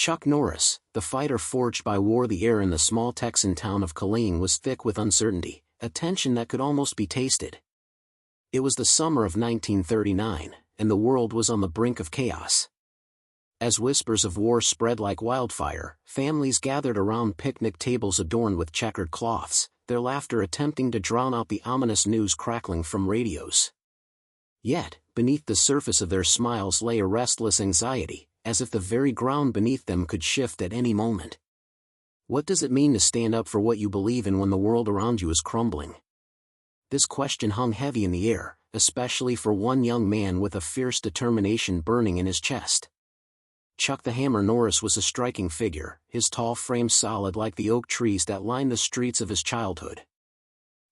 Chuck Norris, the fighter forged by war. The air in the small Texan town of Killeen was thick with uncertainty, a tension that could almost be tasted. It was the summer of 1939, and the world was on the brink of chaos. As whispers of war spread like wildfire, families gathered around picnic tables adorned with checkered cloths, their laughter attempting to drown out the ominous news crackling from radios. Yet, beneath the surface of their smiles lay a restless anxiety, as if the very ground beneath them could shift at any moment. What does it mean to stand up for what you believe in when the world around you is crumbling? This question hung heavy in the air, especially for one young man with a fierce determination burning in his chest. Chuck the Hammer Norris was a striking figure, his tall frame solid like the oak trees that lined the streets of his childhood.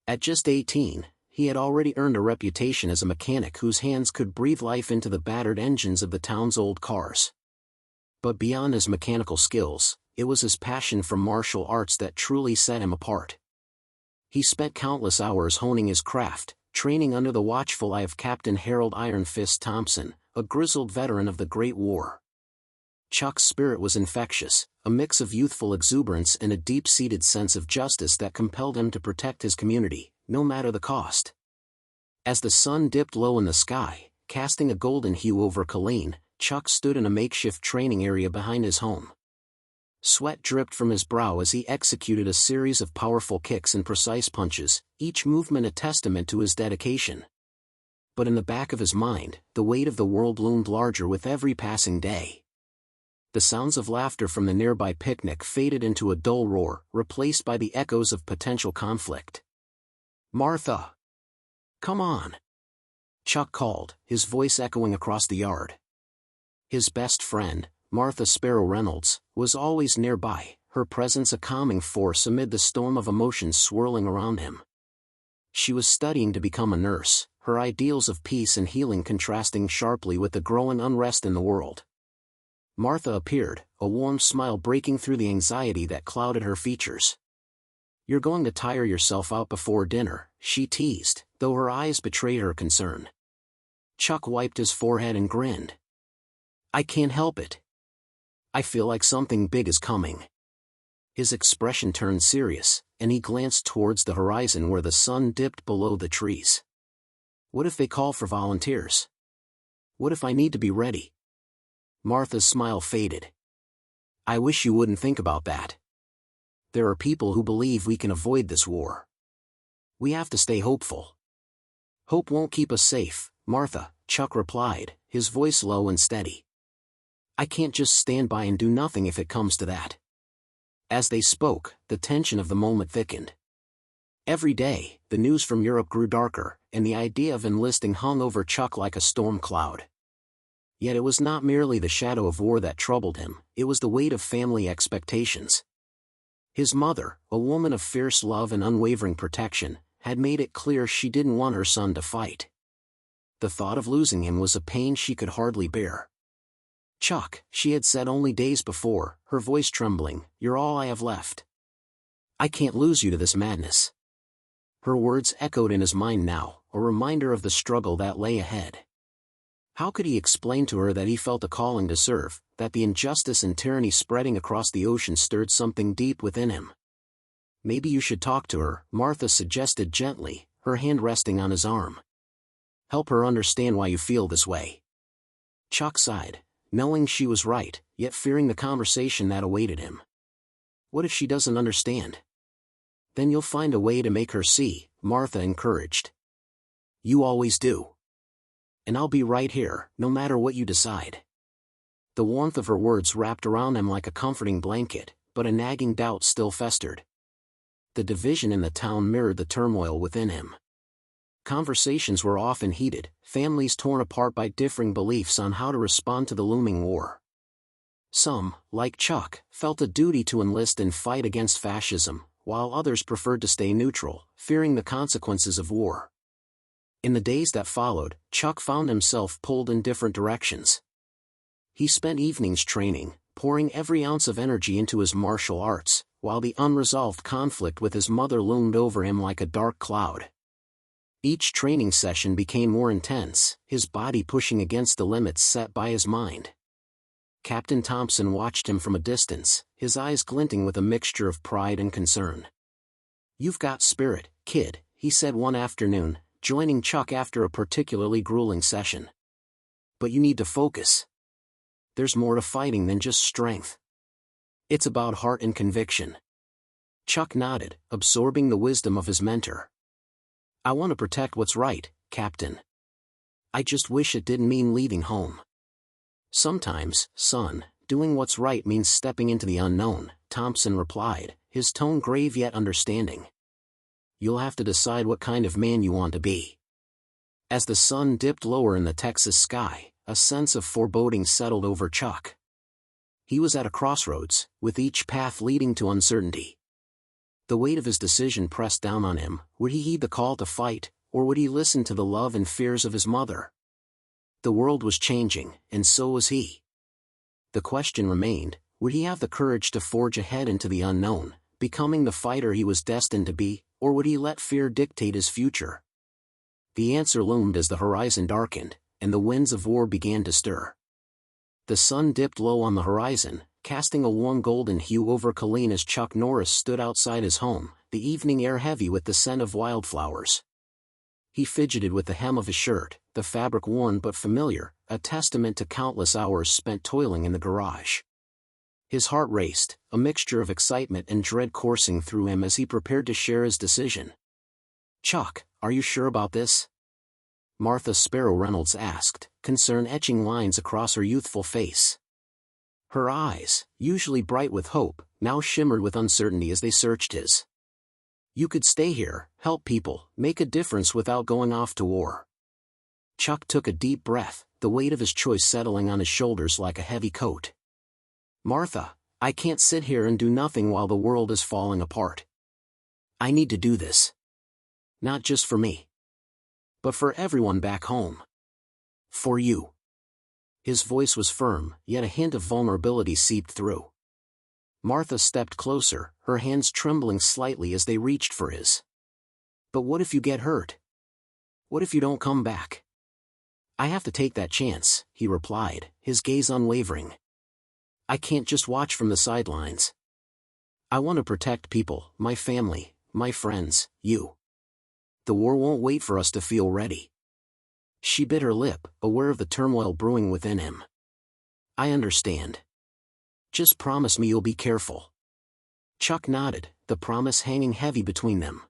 At just 18, he had already earned a reputation as a mechanic whose hands could breathe life into the battered engines of the town's old cars. But beyond his mechanical skills, it was his passion for martial arts that truly set him apart. He spent countless hours honing his craft, training under the watchful eye of Captain Harold Iron Fist Thompson, a grizzled veteran of the Great War. Chuck's spirit was infectious, a mix of youthful exuberance and a deep-seated sense of justice that compelled him to protect his community, no matter the cost. As the sun dipped low in the sky, casting a golden hue over Killeen, Chuck stood in a makeshift training area behind his home. Sweat dripped from his brow as he executed a series of powerful kicks and precise punches, each movement a testament to his dedication. But in the back of his mind, the weight of the world loomed larger with every passing day. The sounds of laughter from the nearby picnic faded into a dull roar, replaced by the echoes of potential conflict. "Martha! Come on!" Chuck called, his voice echoing across the yard. His best friend, Martha Sparrow Reynolds, was always nearby, her presence a calming force amid the storm of emotions swirling around him. She was studying to become a nurse, her ideals of peace and healing contrasting sharply with the growing unrest in the world. Martha appeared, a warm smile breaking through the anxiety that clouded her features. "You're going to tire yourself out before dinner," she teased, though her eyes betrayed her concern. Chuck wiped his forehead and grinned. "I can't help it. I feel like something big is coming." His expression turned serious, and he glanced towards the horizon where the sun dipped below the trees. "What if they call for volunteers? What if I need to be ready?" Martha's smile faded. "I wish you wouldn't think about that. There are people who believe we can avoid this war. We have to stay hopeful." "Hope won't keep us safe, Martha," Chuck replied, his voice low and steady. "I can't just stand by and do nothing if it comes to that." As they spoke, the tension of the moment thickened. Every day, the news from Europe grew darker, and the idea of enlisting hung over Chuck like a storm cloud. Yet it was not merely the shadow of war that troubled him, it was the weight of family expectations. His mother, a woman of fierce love and unwavering protection, had made it clear she didn't want her son to fight. The thought of losing him was a pain she could hardly bear. "Chuck," she had said only days before, her voice trembling, "you're all I have left. I can't lose you to this madness." Her words echoed in his mind now, a reminder of the struggle that lay ahead. How could he explain to her that he felt a calling to serve, that the injustice and tyranny spreading across the ocean stirred something deep within him? "Maybe you should talk to her," Martha suggested gently, her hand resting on his arm. "Help her understand why you feel this way." Chuck sighed, knowing she was right, yet fearing the conversation that awaited him. "What if she doesn't understand?" "Then you'll find a way to make her see," Martha encouraged. "You always do. And I'll be right here, no matter what you decide." The warmth of her words wrapped around him like a comforting blanket, but a nagging doubt still festered. The division in the town mirrored the turmoil within him. Conversations were often heated, families torn apart by differing beliefs on how to respond to the looming war. Some, like Chuck, felt a duty to enlist and fight against fascism, while others preferred to stay neutral, fearing the consequences of war. In the days that followed, Chuck found himself pulled in different directions. He spent evenings training, pouring every ounce of energy into his martial arts, while the unresolved conflict with his mother loomed over him like a dark cloud. Each training session became more intense, his body pushing against the limits set by his mind. Captain Thompson watched him from a distance, his eyes glinting with a mixture of pride and concern. "You've got spirit, kid," he said one afternoon, joining Chuck after a particularly grueling session. "But you need to focus. There's more to fighting than just strength. It's about heart and conviction." Chuck nodded, absorbing the wisdom of his mentor. "I want to protect what's right, Captain. I just wish it didn't mean leaving home." "Sometimes, son, doing what's right means stepping into the unknown," Thompson replied, his tone grave yet understanding. "You'll have to decide what kind of man you want to be." As the sun dipped lower in the Texas sky, a sense of foreboding settled over Chuck. He was at a crossroads, with each path leading to uncertainty. The weight of his decision pressed down on him. Would he heed the call to fight, or would he listen to the love and fears of his mother? The world was changing, and so was he. The question remained, would he have the courage to forge ahead into the unknown, becoming the fighter he was destined to be, or would he let fear dictate his future? The answer loomed as the horizon darkened, and the winds of war began to stir. The sun dipped low on the horizon, casting a warm golden hue over Killeen as Chuck Norris stood outside his home, the evening air heavy with the scent of wildflowers. He fidgeted with the hem of his shirt, the fabric worn but familiar, a testament to countless hours spent toiling in the garage. His heart raced, a mixture of excitement and dread coursing through him as he prepared to share his decision. "Chuck, are you sure about this?" Martha Sparrow Reynolds asked, concern etching lines across her youthful face. Her eyes, usually bright with hope, now shimmered with uncertainty as they searched his. "You could stay here, help people, make a difference without going off to war." Chuck took a deep breath, the weight of his choice settling on his shoulders like a heavy coat. "Martha, I can't sit here and do nothing while the world is falling apart. I need to do this. Not just for me, but for everyone back home. For you." His voice was firm, yet a hint of vulnerability seeped through. Martha stepped closer, her hands trembling slightly as they reached for his. "But what if you get hurt? What if you don't come back?" "I have to take that chance," he replied, his gaze unwavering. "I can't just watch from the sidelines. I want to protect people, my family, my friends, you. The war won't wait for us to feel ready." She bit her lip, aware of the turmoil brewing within him. "I understand. Just promise me you'll be careful." Chuck nodded, the promise hanging heavy between them.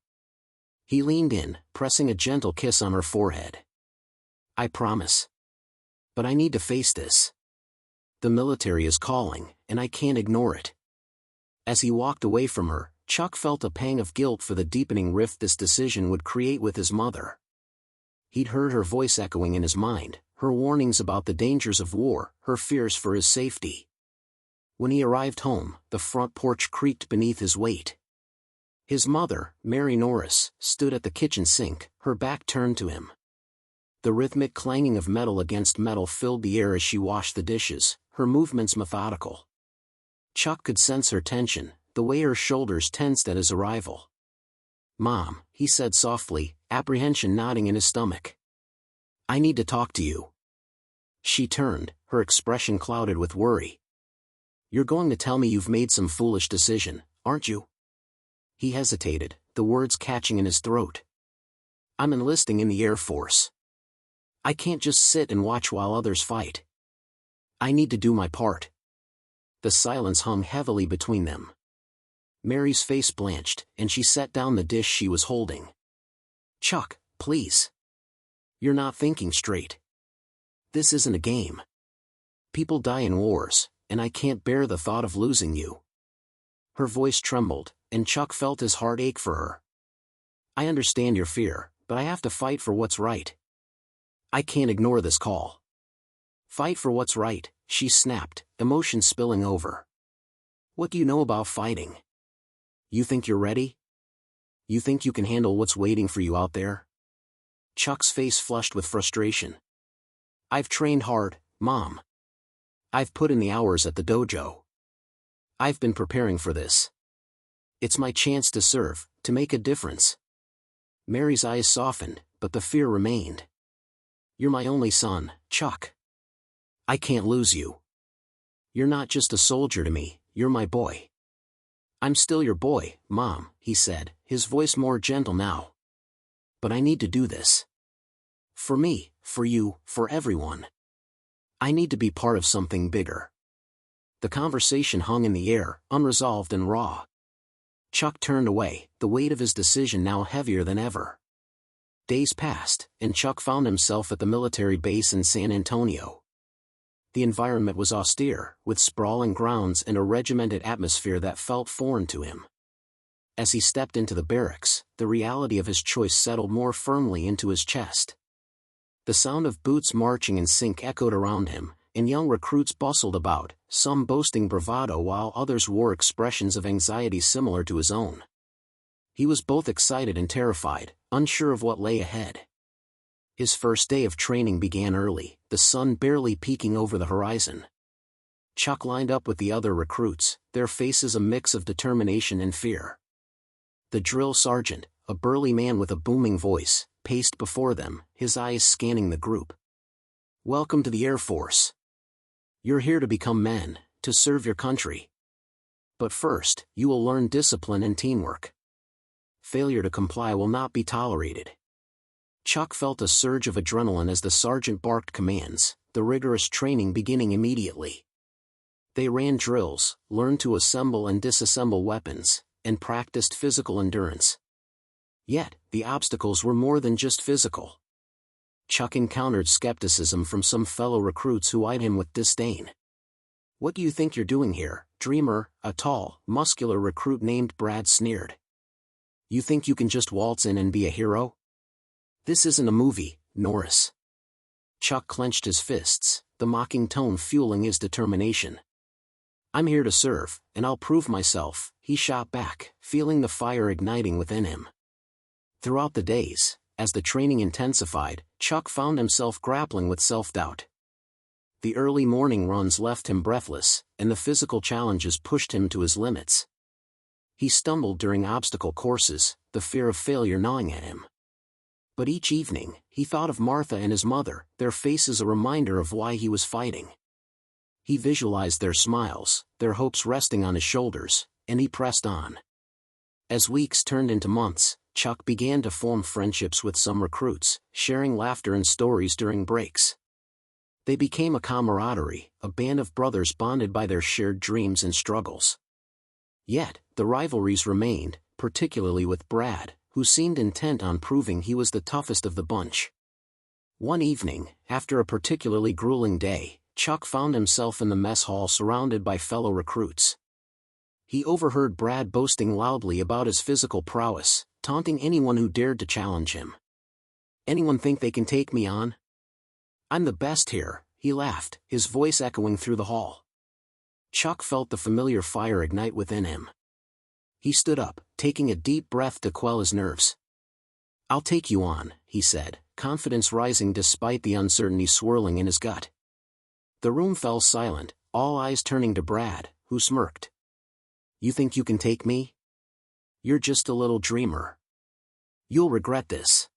He leaned in, pressing a gentle kiss on her forehead. "I promise. But I need to face this. The military is calling, and I can't ignore it." As he walked away from her, Chuck felt a pang of guilt for the deepening rift this decision would create with his mother. He'd heard her voice echoing in his mind, her warnings about the dangers of war, her fears for his safety. When he arrived home, the front porch creaked beneath his weight. His mother, Mary Norris, stood at the kitchen sink, her back turned to him. The rhythmic clanging of metal against metal filled the air as she washed the dishes, her movements methodical. Chuck could sense her tension, the way her shoulders tensed at his arrival. "Mom," he said softly, apprehension knotting in his stomach. "I need to talk to you." She turned, her expression clouded with worry. "You're going to tell me you've made some foolish decision, aren't you?" He hesitated, the words catching in his throat. "I'm enlisting in the Air Force. I can't just sit and watch while others fight. I need to do my part." The silence hung heavily between them. Mary's face blanched, and she set down the dish she was holding. "Chuck, please. You're not thinking straight. This isn't a game. People die in wars, and I can't bear the thought of losing you." Her voice trembled, and Chuck felt his heart ache for her. "I understand your fear, but I have to fight for what's right. I can't ignore this call." "Fight for what's right," she snapped, emotion spilling over. "What do you know about fighting? You think you're ready? You think you can handle what's waiting for you out there?" Chuck's face flushed with frustration. "I've trained hard, Mom. I've put in the hours at the dojo. I've been preparing for this. It's my chance to serve, to make a difference." Mary's eyes softened, but the fear remained. "You're my only son, Chuck. I can't lose you. "You're not just a soldier to me, you're my boy." "I'm still your boy, Mom," he said, his voice more gentle now. "But I need to do this. For me, for you, for everyone. I need to be part of something bigger." The conversation hung in the air, unresolved and raw. Chuck turned away, the weight of his decision now heavier than ever. Days passed, and Chuck found himself at the military base in San Antonio. The environment was austere, with sprawling grounds and a regimented atmosphere that felt foreign to him. As he stepped into the barracks, the reality of his choice settled more firmly into his chest. The sound of boots marching in sync echoed around him, and young recruits bustled about, some boasting bravado while others wore expressions of anxiety similar to his own. He was both excited and terrified, unsure of what lay ahead. His first day of training began early, the sun barely peeking over the horizon. Chuck lined up with the other recruits, their faces a mix of determination and fear. The drill sergeant, a burly man with a booming voice, paced before them, his eyes scanning the group. "Welcome to the Air Force. You're here to become men, to serve your country. But first, you will learn discipline and teamwork. Failure to comply will not be tolerated." Chuck felt a surge of adrenaline as the sergeant barked commands, the rigorous training beginning immediately. They ran drills, learned to assemble and disassemble weapons, and practiced physical endurance. Yet, the obstacles were more than just physical. Chuck encountered skepticism from some fellow recruits who eyed him with disdain. "What do you think you're doing here, dreamer?" a tall, muscular recruit named Brad sneered. "You think you can just waltz in and be a hero? This isn't a movie, Norris." Chuck clenched his fists, the mocking tone fueling his determination. "I'm here to serve, and I'll prove myself," he shot back, feeling the fire igniting within him. Throughout the days, as the training intensified, Chuck found himself grappling with self-doubt. The early morning runs left him breathless, and the physical challenges pushed him to his limits. He stumbled during obstacle courses, the fear of failure gnawing at him. But each evening, he thought of Martha and his mother, their faces a reminder of why he was fighting. He visualized their smiles, their hopes resting on his shoulders, and he pressed on. As weeks turned into months, Chuck began to form friendships with some recruits, sharing laughter and stories during breaks. They became a camaraderie, a band of brothers bonded by their shared dreams and struggles. Yet, the rivalries remained, particularly with Brad, who seemed intent on proving he was the toughest of the bunch. One evening, after a particularly grueling day, Chuck found himself in the mess hall surrounded by fellow recruits. He overheard Brad boasting loudly about his physical prowess, taunting anyone who dared to challenge him. "Anyone think they can take me on? I'm the best here," he laughed, his voice echoing through the hall. Chuck felt the familiar fire ignite within him. He stood up, taking a deep breath to quell his nerves. "I'll take you on," he said, confidence rising despite the uncertainty swirling in his gut. The room fell silent, all eyes turning to Brad, who smirked. "You think you can take me? You're just a little dreamer. You'll regret this."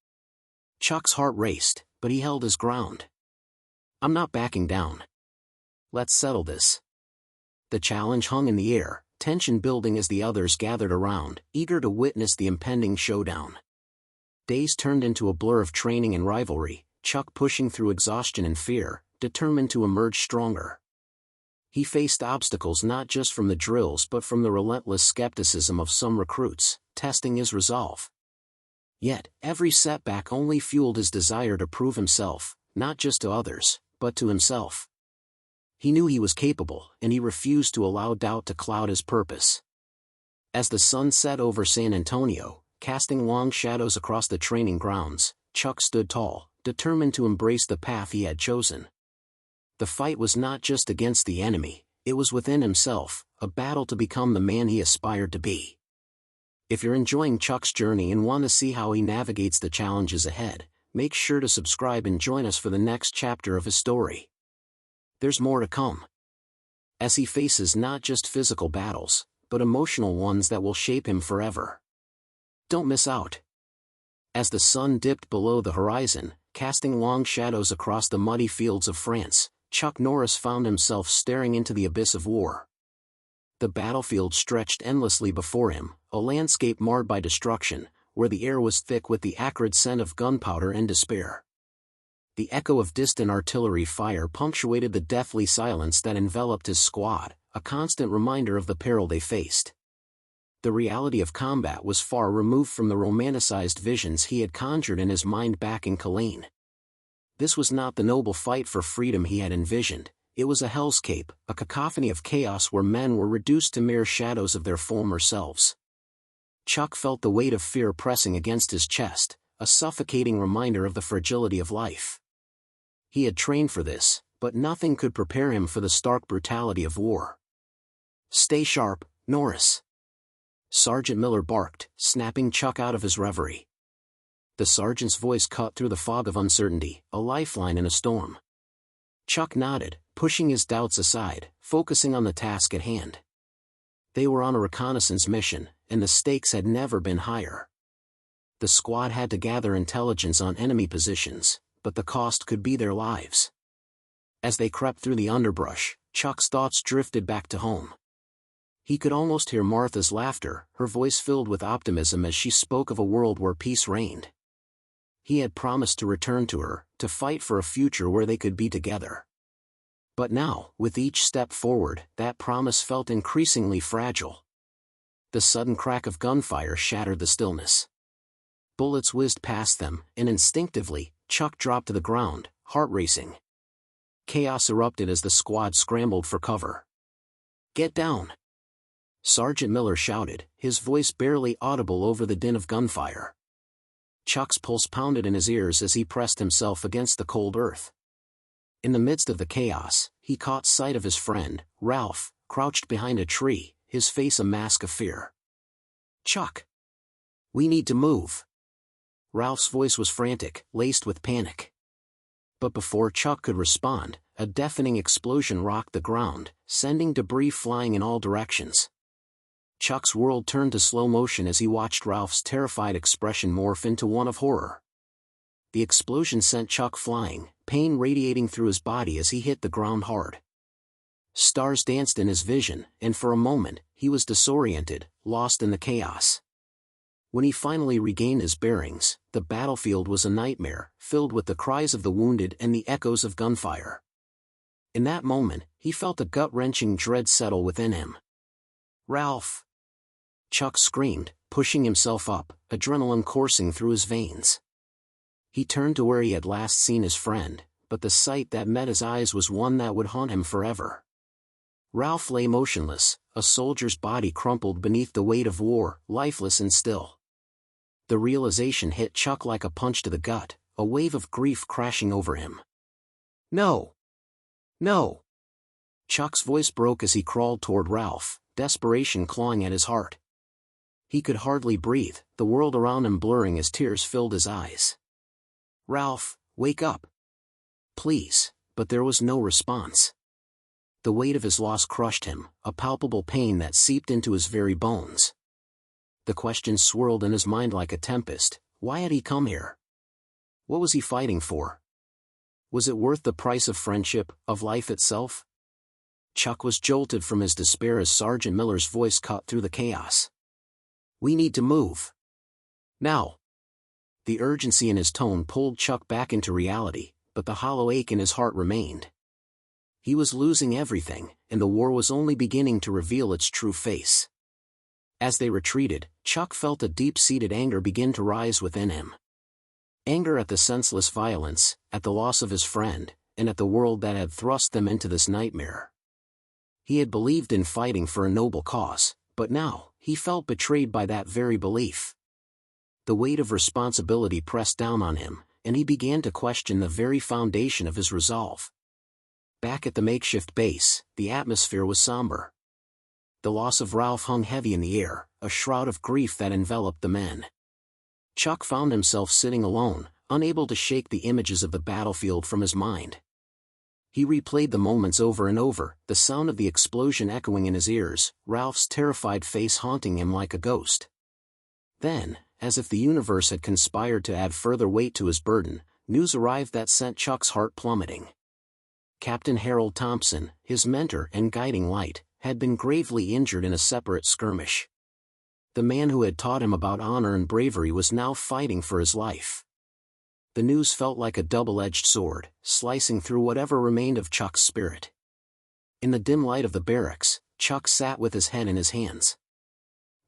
Chuck's heart raced, but he held his ground. "I'm not backing down. Let's settle this." The challenge hung in the air, tension building as the others gathered around, eager to witness the impending showdown. Days turned into a blur of training and rivalry, Chuck pushing through exhaustion and fear, determined to emerge stronger. He faced obstacles not just from the drills but from the relentless skepticism of some recruits, testing his resolve. Yet, every setback only fueled his desire to prove himself, not just to others, but to himself. He knew he was capable, and he refused to allow doubt to cloud his purpose. As the sun set over San Antonio, casting long shadows across the training grounds, Chuck stood tall, determined to embrace the path he had chosen. The fight was not just against the enemy, it was within himself, a battle to become the man he aspired to be. If you're enjoying Chuck's journey and want to see how he navigates the challenges ahead, make sure to subscribe and join us for the next chapter of his story. There's more to come. As he faces not just physical battles, but emotional ones that will shape him forever. Don't miss out. As the sun dipped below the horizon, casting long shadows across the muddy fields of France, Chuck Norris found himself staring into the abyss of war. The battlefield stretched endlessly before him, a landscape marred by destruction, where the air was thick with the acrid scent of gunpowder and despair. The echo of distant artillery fire punctuated the deathly silence that enveloped his squad, a constant reminder of the peril they faced. The reality of combat was far removed from the romanticized visions he had conjured in his mind back in Killeen. This was not the noble fight for freedom he had envisioned. It was a hellscape, a cacophony of chaos where men were reduced to mere shadows of their former selves. Chuck felt the weight of fear pressing against his chest, a suffocating reminder of the fragility of life. He had trained for this, but nothing could prepare him for the stark brutality of war. "Stay sharp, Norris," Sergeant Miller barked, snapping Chuck out of his reverie. The sergeant's voice cut through the fog of uncertainty, a lifeline in a storm. Chuck nodded, pushing his doubts aside, focusing on the task at hand. They were on a reconnaissance mission, and the stakes had never been higher. The squad had to gather intelligence on enemy positions, but the cost could be their lives. As they crept through the underbrush, Chuck's thoughts drifted back to home. He could almost hear Martha's laughter, her voice filled with optimism as she spoke of a world where peace reigned. He had promised to return to her, to fight for a future where they could be together. But now, with each step forward, that promise felt increasingly fragile. The sudden crack of gunfire shattered the stillness. Bullets whizzed past them, and instinctively, Chuck dropped to the ground, heart racing. Chaos erupted as the squad scrambled for cover. "Get down!" Sergeant Miller shouted, his voice barely audible over the din of gunfire. Chuck's pulse pounded in his ears as he pressed himself against the cold earth. In the midst of the chaos, he caught sight of his friend, Ralph, crouched behind a tree, his face a mask of fear. "Chuck! We need to move!" Ralph's voice was frantic, laced with panic. But before Chuck could respond, a deafening explosion rocked the ground, sending debris flying in all directions. Chuck's world turned to slow motion as he watched Ralph's terrified expression morph into one of horror. The explosion sent Chuck flying, pain radiating through his body as he hit the ground hard. Stars danced in his vision, and for a moment, he was disoriented, lost in the chaos. When he finally regained his bearings, the battlefield was a nightmare, filled with the cries of the wounded and the echoes of gunfire. In that moment, he felt a gut-wrenching dread settle within him. "Ralph!" Chuck screamed, pushing himself up, adrenaline coursing through his veins. He turned to where he had last seen his friend, but the sight that met his eyes was one that would haunt him forever. Ralph lay motionless, a soldier's body crumpled beneath the weight of war, lifeless and still. The realization hit Chuck like a punch to the gut, a wave of grief crashing over him. "No! No!" Chuck's voice broke as he crawled toward Ralph, desperation clawing at his heart. He could hardly breathe, the world around him blurring as tears filled his eyes. "Ralph, wake up! Please," but there was no response. The weight of his loss crushed him, a palpable pain that seeped into his very bones. The question swirled in his mind like a tempest: why had he come here? What was he fighting for? Was it worth the price of friendship, of life itself? Chuck was jolted from his despair as Sergeant Miller's voice cut through the chaos. "We need to move. Now!" The urgency in his tone pulled Chuck back into reality, but the hollow ache in his heart remained. He was losing everything, and the war was only beginning to reveal its true face. As they retreated, Chuck felt a deep-seated anger begin to rise within him. Anger at the senseless violence, at the loss of his friend, and at the world that had thrust them into this nightmare. He had believed in fighting for a noble cause, but now, he felt betrayed by that very belief. The weight of responsibility pressed down on him, and he began to question the very foundation of his resolve. Back at the makeshift base, the atmosphere was somber. The loss of Ralph hung heavy in the air, a shroud of grief that enveloped the men. Chuck found himself sitting alone, unable to shake the images of the battlefield from his mind. He replayed the moments over and over, the sound of the explosion echoing in his ears, Ralph's terrified face haunting him like a ghost. Then, as if the universe had conspired to add further weight to his burden, news arrived that sent Chuck's heart plummeting. Captain Harold Thompson, his mentor and guiding light, had been gravely injured in a separate skirmish. The man who had taught him about honor and bravery was now fighting for his life. The news felt like a double-edged sword, slicing through whatever remained of Chuck's spirit. In the dim light of the barracks, Chuck sat with his head in his hands.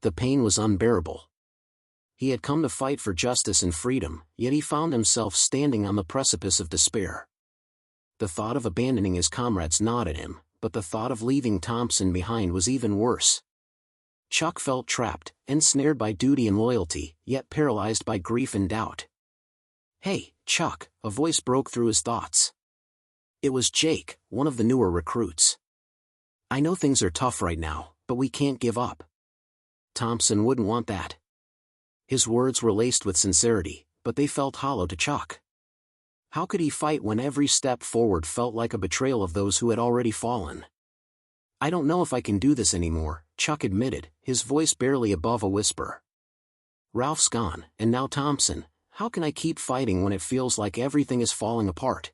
The pain was unbearable. He had come to fight for justice and freedom, yet he found himself standing on the precipice of despair. The thought of abandoning his comrades gnawed at him, but the thought of leaving Thompson behind was even worse. Chuck felt trapped, ensnared by duty and loyalty, yet paralyzed by grief and doubt. "Hey, Chuck," a voice broke through his thoughts. It was Jake, one of the newer recruits. "I know things are tough right now, but we can't give up." Thompson wouldn't want that. His words were laced with sincerity, but they felt hollow to Chuck. How could he fight when every step forward felt like a betrayal of those who had already fallen? "I don't know if I can do this anymore," Chuck admitted, his voice barely above a whisper. "Ralph's gone, and now Thompson. How can I keep fighting when it feels like everything is falling apart?"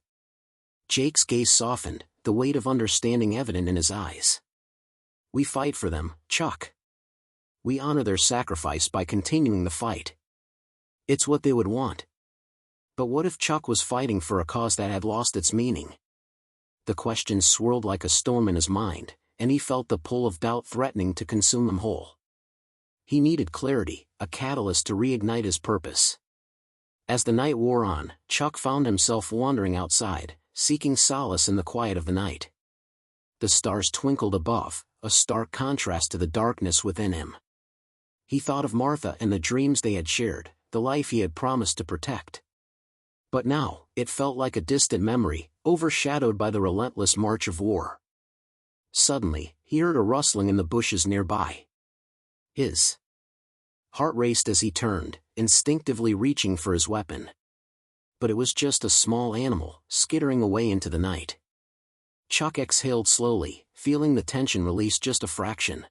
Jake's gaze softened, the weight of understanding evident in his eyes. "We fight for them, Chuck. We honor their sacrifice by continuing the fight. It's what they would want." But what if Chuck was fighting for a cause that had lost its meaning? The question swirled like a storm in his mind, and he felt the pull of doubt threatening to consume him whole. He needed clarity, a catalyst to reignite his purpose. As the night wore on, Chuck found himself wandering outside, seeking solace in the quiet of the night. The stars twinkled above, a stark contrast to the darkness within him. He thought of Martha and the dreams they had shared, the life he had promised to protect. But now, it felt like a distant memory, overshadowed by the relentless march of war. Suddenly, he heard a rustling in the bushes nearby. His heart raced as he turned, instinctively reaching for his weapon. But it was just a small animal, skittering away into the night. Chuck exhaled slowly, feeling the tension release just a fraction.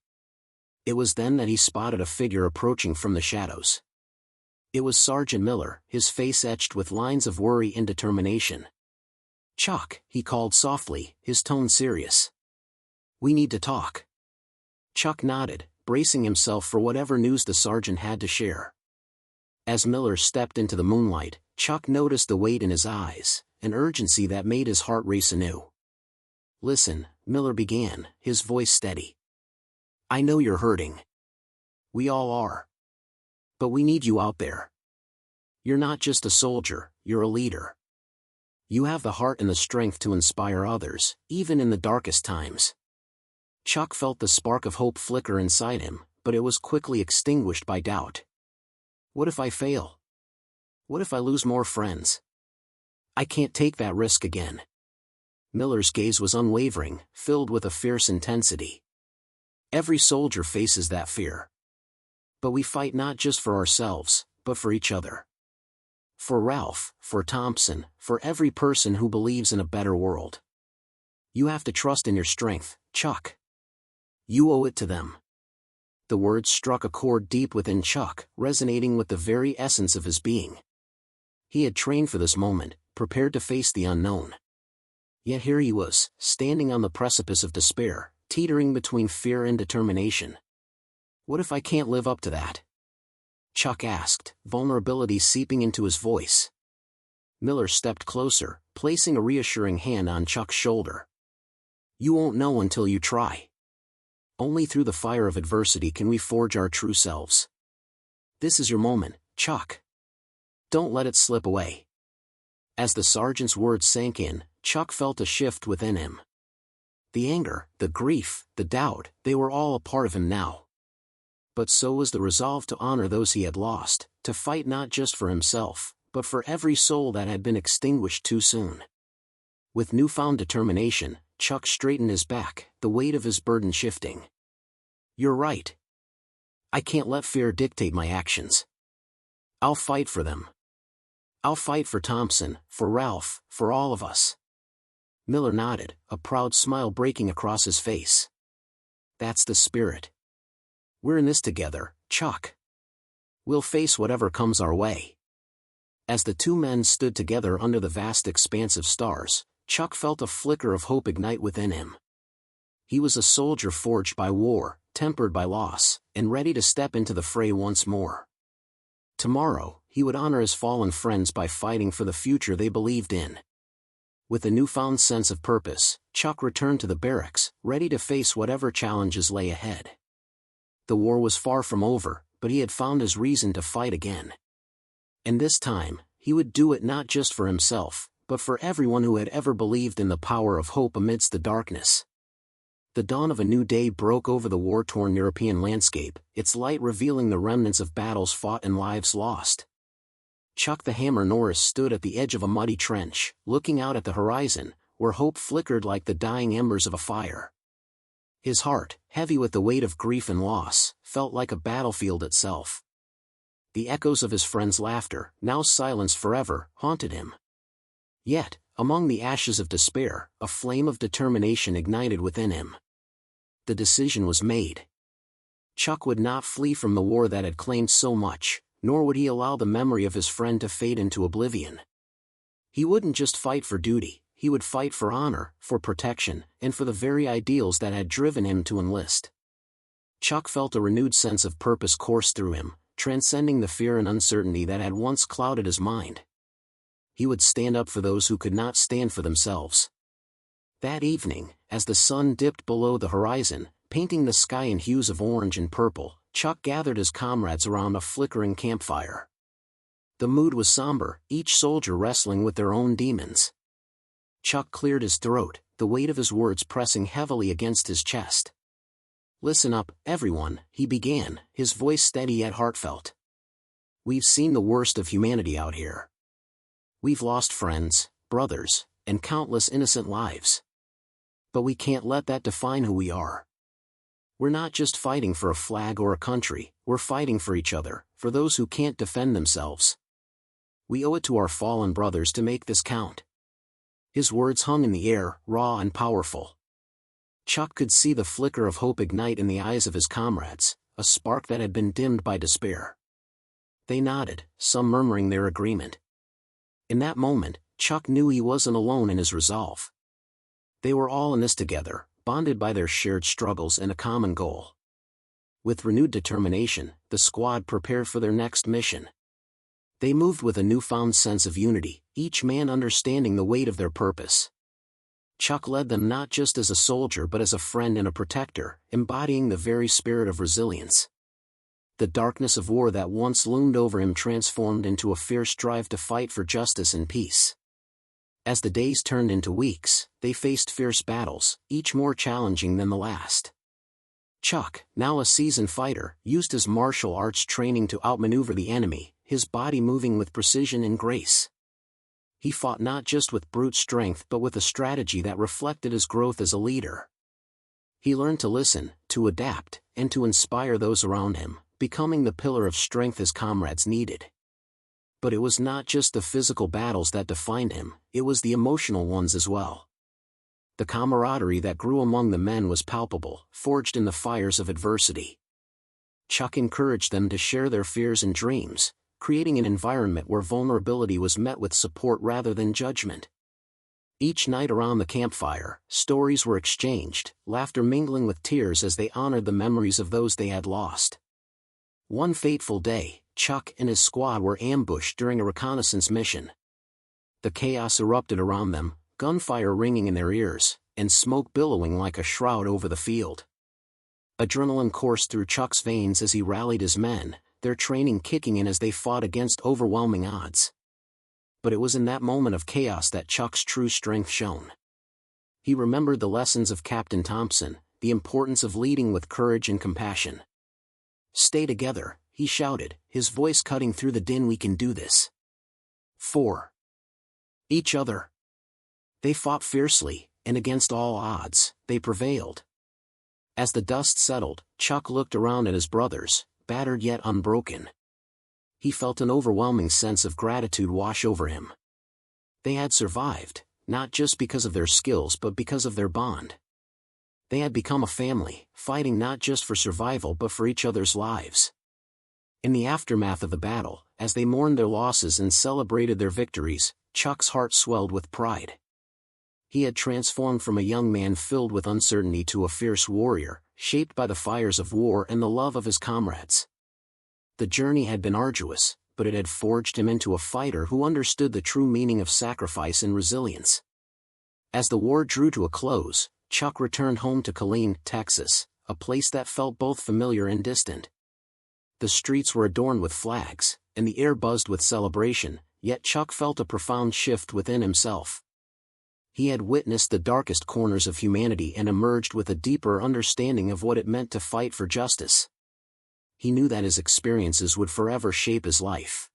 It was then that he spotted a figure approaching from the shadows. It was Sergeant Miller, his face etched with lines of worry and determination. "Chuck," he called softly, his tone serious. "We need to talk." Chuck nodded, bracing himself for whatever news the sergeant had to share. As Miller stepped into the moonlight, Chuck noticed the weight in his eyes, an urgency that made his heart race anew. "Listen," Miller began, his voice steady. "I know you're hurting. We all are. But we need you out there. You're not just a soldier, you're a leader. You have the heart and the strength to inspire others, even in the darkest times." Chuck felt the spark of hope flicker inside him, but it was quickly extinguished by doubt. "What if I fail? What if I lose more friends? I can't take that risk again." Miller's gaze was unwavering, filled with a fierce intensity. "Every soldier faces that fear. But we fight not just for ourselves, but for each other. For Ralph, for Thompson, for every person who believes in a better world. You have to trust in your strength, Chuck. You owe it to them." The words struck a chord deep within Chuck, resonating with the very essence of his being. He had trained for this moment, prepared to face the unknown. Yet here he was, standing on the precipice of despair, teetering between fear and determination. "What if I can't live up to that?" Chuck asked, vulnerability seeping into his voice. Miller stepped closer, placing a reassuring hand on Chuck's shoulder. "You won't know until you try. Only through the fire of adversity can we forge our true selves. This is your moment, Chuck. Don't let it slip away." As the sergeant's words sank in, Chuck felt a shift within him. The anger, the grief, the doubt, they were all a part of him now. But so was the resolve to honor those he had lost, to fight not just for himself, but for every soul that had been extinguished too soon. With newfound determination, Chuck straightened his back, the weight of his burden shifting. "You're right. I can't let fear dictate my actions. I'll fight for them. I'll fight for Thompson, for Ralph, for all of us." Miller nodded, a proud smile breaking across his face. "That's the spirit. We're in this together, Chuck. We'll face whatever comes our way." As the two men stood together under the vast expanse of stars, Chuck felt a flicker of hope ignite within him. He was a soldier forged by war, tempered by loss, and ready to step into the fray once more. Tomorrow, he would honor his fallen friends by fighting for the future they believed in. With a newfound sense of purpose, Chuck returned to the barracks, ready to face whatever challenges lay ahead. The war was far from over, but he had found his reason to fight again. And this time, he would do it not just for himself, but for everyone who had ever believed in the power of hope amidst the darkness. The dawn of a new day broke over the war-torn European landscape, its light revealing the remnants of battles fought and lives lost. Chuck the Hammer Norris stood at the edge of a muddy trench, looking out at the horizon, where hope flickered like the dying embers of a fire. His heart, heavy with the weight of grief and loss, felt like a battlefield itself. The echoes of his friends' laughter, now silenced forever, haunted him. Yet, among the ashes of despair, a flame of determination ignited within him. The decision was made. Chuck would not flee from the war that had claimed so much, nor would he allow the memory of his friend to fade into oblivion. He wouldn't just fight for duty, he would fight for honor, for protection, and for the very ideals that had driven him to enlist. Chuck felt a renewed sense of purpose course through him, transcending the fear and uncertainty that had once clouded his mind. He would stand up for those who could not stand for themselves. That evening, as the sun dipped below the horizon, painting the sky in hues of orange and purple, Chuck gathered his comrades around a flickering campfire. The mood was somber, each soldier wrestling with their own demons. Chuck cleared his throat, the weight of his words pressing heavily against his chest. "Listen up, everyone," he began, his voice steady yet heartfelt. "We've seen the worst of humanity out here. We've lost friends, brothers, and countless innocent lives. But we can't let that define who we are. We're not just fighting for a flag or a country, we're fighting for each other, for those who can't defend themselves. We owe it to our fallen brothers to make this count." His words hung in the air, raw and powerful. Chuck could see the flicker of hope ignite in the eyes of his comrades, a spark that had been dimmed by despair. They nodded, some murmuring their agreement. In that moment, Chuck knew he wasn't alone in his resolve. They were all in this together, bonded by their shared struggles and a common goal. With renewed determination, the squad prepared for their next mission. They moved with a newfound sense of unity, each man understanding the weight of their purpose. Chuck led them not just as a soldier but as a friend and a protector, embodying the very spirit of resilience. The darkness of war that once loomed over him transformed into a fierce drive to fight for justice and peace. As the days turned into weeks, they faced fierce battles, each more challenging than the last. Chuck, now a seasoned fighter, used his martial arts training to outmaneuver the enemy, his body moving with precision and grace. He fought not just with brute strength but with a strategy that reflected his growth as a leader. He learned to listen, to adapt, and to inspire those around him, becoming the pillar of strength his comrades needed. But it was not just the physical battles that defined him, it was the emotional ones as well. The camaraderie that grew among the men was palpable, forged in the fires of adversity. Chuck encouraged them to share their fears and dreams, creating an environment where vulnerability was met with support rather than judgment. Each night around the campfire, stories were exchanged, laughter mingling with tears as they honored the memories of those they had lost. One fateful day, Chuck and his squad were ambushed during a reconnaissance mission. The chaos erupted around them, gunfire ringing in their ears, and smoke billowing like a shroud over the field. Adrenaline coursed through Chuck's veins as he rallied his men, their training kicking in as they fought against overwhelming odds. But it was in that moment of chaos that Chuck's true strength shone. He remembered the lessons of Captain Thompson, the importance of leading with courage and compassion. "Stay together," he shouted, his voice cutting through the din. "We can do this. For each other." They fought fiercely, and against all odds, they prevailed. As the dust settled, Chuck looked around at his brothers, battered yet unbroken. He felt an overwhelming sense of gratitude wash over him. They had survived, not just because of their skills but because of their bond. They had become a family, fighting not just for survival but for each other's lives. In the aftermath of the battle, as they mourned their losses and celebrated their victories, Chuck's heart swelled with pride. He had transformed from a young man filled with uncertainty to a fierce warrior, shaped by the fires of war and the love of his comrades. The journey had been arduous, but it had forged him into a fighter who understood the true meaning of sacrifice and resilience. As the war drew to a close, Chuck returned home to Killeen, Texas, a place that felt both familiar and distant. The streets were adorned with flags, and the air buzzed with celebration, yet Chuck felt a profound shift within himself. He had witnessed the darkest corners of humanity and emerged with a deeper understanding of what it meant to fight for justice. He knew that his experiences would forever shape his life.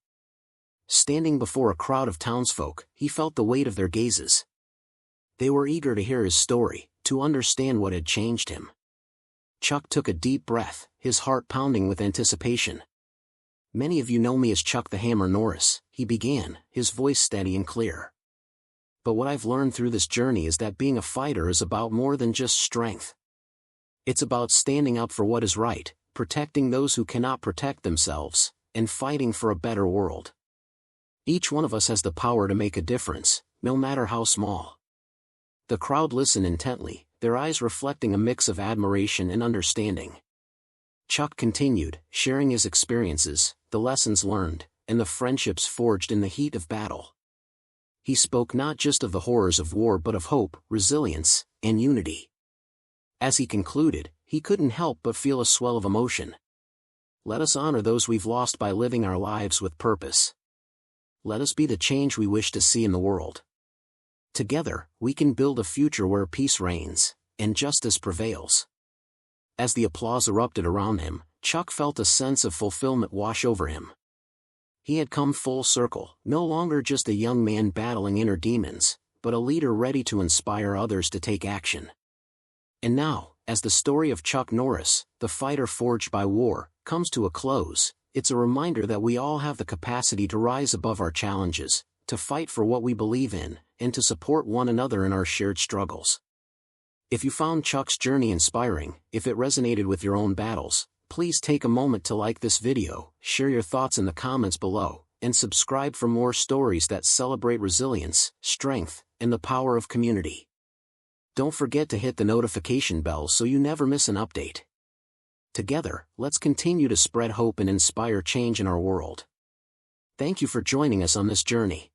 Standing before a crowd of townsfolk, he felt the weight of their gazes. They were eager to hear his story, to understand what had changed him. Chuck took a deep breath, his heart pounding with anticipation. "Many of you know me as Chuck the Hammer Norris," he began, his voice steady and clear. "But what I've learned through this journey is that being a fighter is about more than just strength. It's about standing up for what is right, protecting those who cannot protect themselves, and fighting for a better world. Each one of us has the power to make a difference, no matter how small." The crowd listened intently, their eyes reflecting a mix of admiration and understanding. Chuck continued, sharing his experiences, the lessons learned, and the friendships forged in the heat of battle. He spoke not just of the horrors of war but of hope, resilience, and unity. As he concluded, he couldn't help but feel a swell of emotion. Let us honor those we've lost by living our lives with purpose. Let us be the change we wish to see in the world. Together, we can build a future where peace reigns, and justice prevails. As the applause erupted around him, Chuck felt a sense of fulfillment wash over him. He had come full circle, no longer just a young man battling inner demons, but a leader ready to inspire others to take action. And now, as the story of Chuck Norris, the fighter forged by war, comes to a close, it's a reminder that we all have the capacity to rise above our challenges, to fight for what we believe in, and to support one another in our shared struggles. If you found Chuck's journey inspiring, if it resonated with your own battles, please take a moment to like this video, share your thoughts in the comments below, and subscribe for more stories that celebrate resilience, strength, and the power of community. Don't forget to hit the notification bell so you never miss an update. Together, let's continue to spread hope and inspire change in our world. Thank you for joining us on this journey.